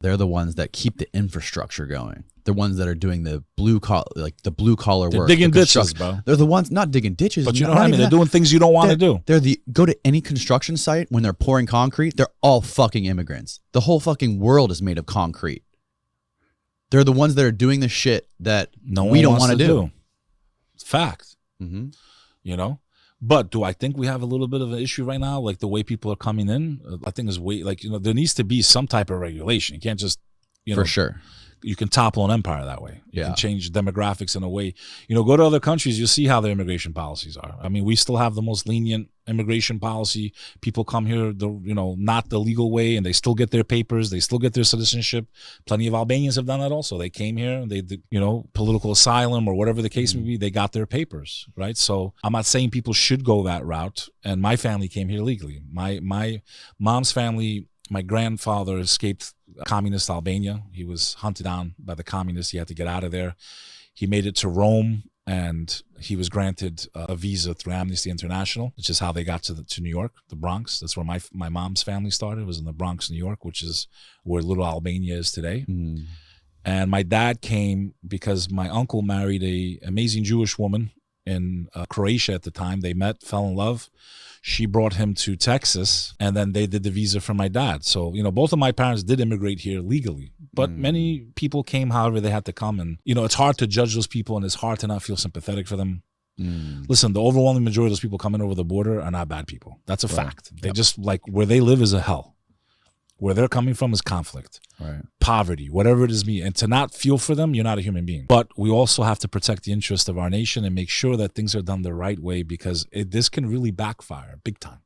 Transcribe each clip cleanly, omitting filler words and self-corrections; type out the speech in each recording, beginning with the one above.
They're the ones that keep the infrastructure going. They're ones that are doing the blue collar, They're work. digging ditches, bro. They're the ones not digging ditches, But you know what I mean? They're doing things you don't want to do. Go to any construction site when they're pouring concrete. They're all fucking immigrants. The whole fucking world is made of concrete. They're the ones that are doing the shit that we don't want to do. It's fact. You know? But do I think we have a little bit of an issue right now? Like the way people are coming in? I think is there needs to be some type of regulation. You can't just, For sure. You can topple an empire that way. You Yeah. can change demographics in a way. Go to other countries, you'll see how their immigration policies are. I mean, we still have the most lenient immigration policy. People come here, not the legal way, and they still get their papers. They still get their citizenship. Plenty of Albanians have done that also. They came here and they did, political asylum or whatever the case may be. They got their papers, right? So I'm not saying people should go that route. And my family came here legally. My mom's family, my grandfather escaped communist Albania. He was hunted down by the communists. He had to get out of there. He made it to Rome, and he was granted a visa through Amnesty International, which is how they got to New York, the Bronx. That's where my mom's family started. It was in the Bronx, New York, which is where little Albania is today. And my dad came because my uncle married an amazing Jewish woman in Croatia at the time. They met, fell in love. She brought him to Texas, and then they did the visa for my dad. So, both of my parents did immigrate here legally. But many people came however they had to come. And, it's hard to judge those people, and it's hard to not feel sympathetic for them. Listen, the overwhelming majority of those people coming over the border are not bad people. That's a fact. They just, where they live is a hell. Where they're coming from is conflict, poverty, whatever it is. And to not feel for them, you're not a human being. But we also have to protect the interest of our nation and make sure that things are done the right way, because this can really backfire big time.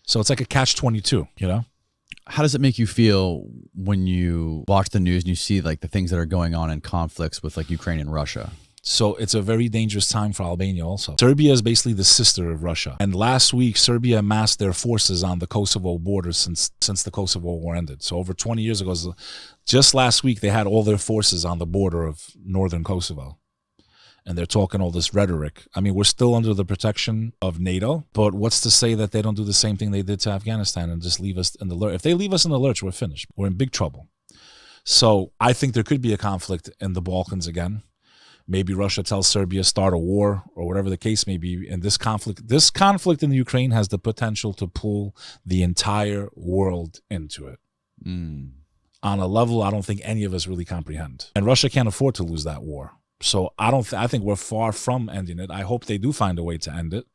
So it's like a catch-22, How does it make you feel when you watch the news and you see the things that are going on in conflicts with Ukraine and Russia? So it's a very dangerous time for Albania also. Serbia is basically the sister of Russia. And last week, Serbia amassed their forces on the Kosovo border since the Kosovo War ended. So over 20 years ago, just last week, they had all their forces on the border of northern Kosovo. And they're talking all this rhetoric. I mean, we're still under the protection of NATO, but what's to say that they don't do the same thing they did to Afghanistan and just leave us in the lurch? If they leave us in the lurch, we're finished. We're in big trouble. So I think there could be a conflict in the Balkans again. Maybe Russia tells Serbia start a war or whatever the case may be. And this conflict in the Ukraine has the potential to pull the entire world into it on a level I don't think any of us really comprehend. And Russia can't afford to lose that war. So I think we're far from ending it. I hope they do find a way to end it.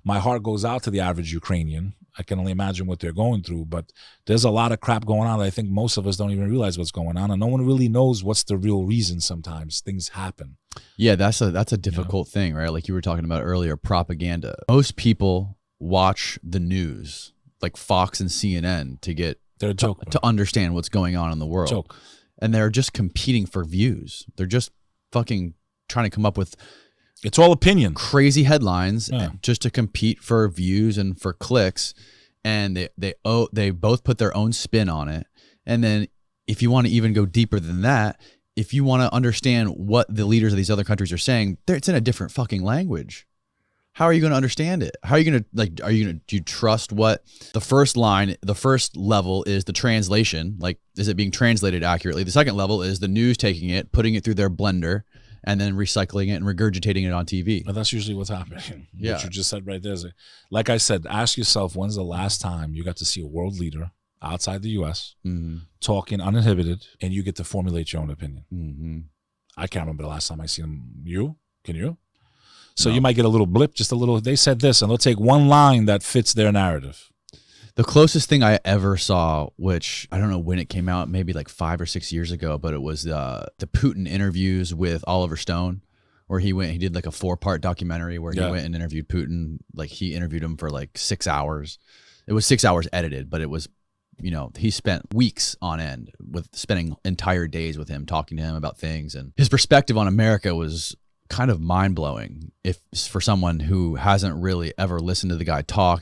My heart goes out to the average Ukrainian. I can only imagine what they're going through, but there's a lot of crap going on that I think most of us don't even realize what's going on, and no one really knows what's the real reason sometimes things happen. Yeah, that's a difficult thing, right? Like you were talking about earlier, propaganda. Most people watch the news, like Fox and CNN, to get to understand what's going on in the world. And they're just competing for views. They're just fucking trying to come up with it's all opinion, crazy headlines just to compete for views and for clicks, and they both put their own spin on it. And then if you want to even go deeper than that, if you want to understand what the leaders of these other countries are saying, it's in a different fucking language. How are you going to understand it? How are you going to do you trust what the first level is the translation? Like, is it being translated accurately? The second level is the news taking it, putting it through their blender, and then recycling it and regurgitating it on TV. But that's usually what's happening. Yeah. What you just said right there is, like I said, ask yourself, when's the last time you got to see a world leader outside the U.S. talking uninhibited, and you get to formulate your own opinion? I can't remember the last time I seen him. You? Can you? So you might get a little blip, just a little, they said this, and they'll take one line that fits their narrative. The closest thing I ever saw, which I don't know when it came out, maybe like 5 or 6 years ago, but it was the Putin interviews with Oliver Stone, where he did like a 4-part documentary where he went and interviewed Putin. Like he interviewed him for like 6 hours. It was 6 hours edited, but it was, he spent weeks on end with spending entire days with him, talking to him about things. And his perspective on America was kind of mind-blowing if for someone who hasn't really ever listened to the guy talk.